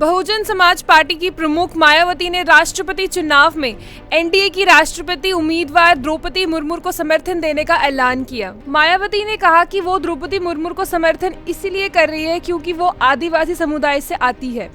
बहुजन समाज पार्टी की प्रमुख मायावती ने राष्ट्रपति चुनाव में एनडीए की राष्ट्रपति उम्मीदवार द्रौपदी मुर्मू को समर्थन देने का ऐलान किया। मायावती ने कहा कि वो द्रौपदी मुर्मू को समर्थन इसलिए कर रही है क्योंकि वो आदिवासी समुदाय से आती है।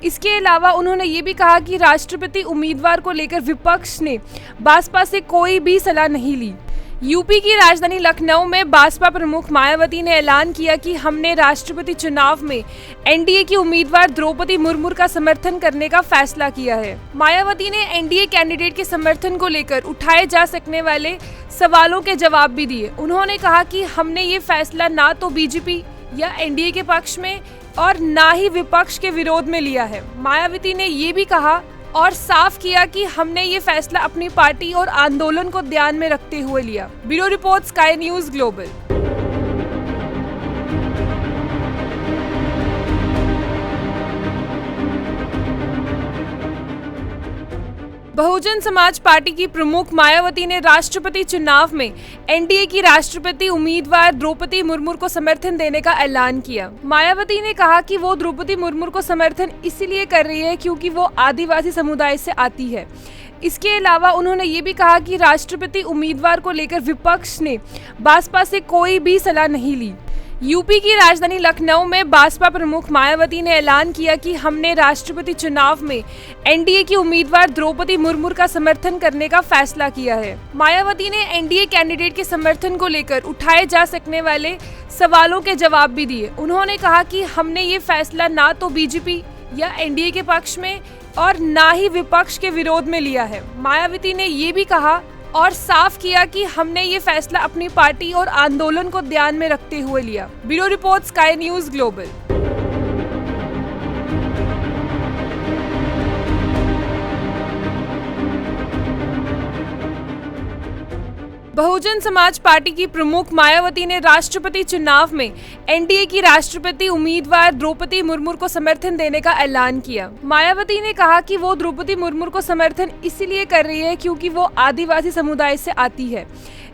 इसके अलावा उन्होंने ये भी कहा कि राष्ट्रपति उम्मीदवार को लेकर विपक्ष ने बसपा से कोई भी सलाह नहीं ली। यूपी की राजधानी लखनऊ में बसपा प्रमुख मायावती ने ऐलान किया कि हमने राष्ट्रपति चुनाव में एनडीए की उम्मीदवार द्रौपदी मुर्मू का समर्थन करने का फैसला किया है। मायावती ने एनडीए कैंडिडेट के समर्थन को लेकर उठाए जा सकने वाले सवालों के जवाब भी दिए। उन्होंने कहा कि हमने ये फैसला ना तो बीजेपी या एनडीए के पक्ष में और ना ही विपक्ष के विरोध में लिया है। मायावती ने ये भी कहा और साफ किया कि हमने ये फैसला अपनी पार्टी और आंदोलन को ध्यान में रखते हुए लिया। Bureau report, sky news global. Bahujan Samaj Party की प्रमुख मायावती ने राष्ट्रपति चुनाव में एनडीए की राष्ट्रपति उम्मीदवार द्रौपदी मुर्मू को समर्थन देने का ऐलान किया। मायावती ने कहा कि वो द्रौपदी मुर्मू को समर्थन इसलिए कर रही है क्योंकि वो आदिवासी समुदाय से आती है। इसके अलावा उन्होंने ये भी कहा कि राष्ट्रपति उम्मीदवार को लेकर विपक्ष ने बसपा से कोई भी सलाह नहीं ली। यूपी की राजधानी लखनऊ में बसपा प्रमुख मायावती ने ऐलान किया कि हमने राष्ट्रपति चुनाव में एनडीए की उम्मीदवार द्रौपदी मुर्मू का समर्थन करने का फैसला किया है। मायावती ने एनडीए कैंडिडेट के समर्थन को लेकर उठाए जा सकने वाले सवालों के जवाब भी दिए। उन्होंने कहा कि हमने ये फैसला ना तो बीजेपी या एनडीए के पक्ष में और ना ही विपक्ष के विरोध में लिया है। मायावती ने ये भी कहा और साफ किया कि हमने ये फैसला अपनी पार्टी और आंदोलन को ध्यान में रखते हुए लिया। Bureau report, sky news global. Bahujan Samaj Party की प्रमुख मायावती ने राष्ट्रपति चुनाव में एनडीए की राष्ट्रपति उम्मीदवार द्रौपदी मुर्मू को समर्थन देने का ऐलान किया। मायावती ने कहा कि वो द्रौपदी मुर्मू को समर्थन इसलिए कर रही है क्योंकि वो आदिवासी समुदाय से आती है।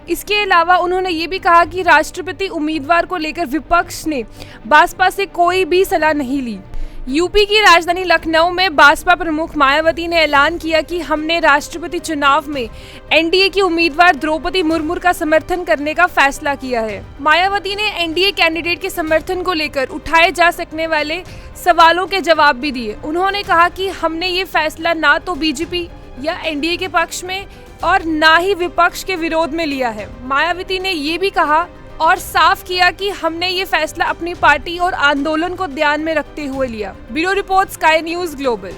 इसके अलावा उन्होंने ये भी कहा कि राष्ट्रपति उम्मीदवार को लेकर विपक्ष ने बसपा से कोई भी सलाह नहीं ली। यूपी की राजधानी लखनऊ में बसपा प्रमुख मायावती ने ऐलान किया कि हमने राष्ट्रपति चुनाव में एनडीए की उम्मीदवार द्रौपदी मुर्मू का समर्थन करने का फैसला किया है। मायावती ने एनडीए कैंडिडेट के समर्थन को लेकर उठाए जा सकने वाले सवालों के जवाब भी दिए। उन्होंने कहा कि हमने ये फैसला ना तो बीजेपी या एनडीए के पक्ष में और ना ही विपक्ष के विरोध में लिया है। मायावती ने ये भी कहा और साफ किया कि हमने ये फैसला अपनी पार्टी और आंदोलन को ध्यान में रखते हुए लिया। Bureau report, sky news global.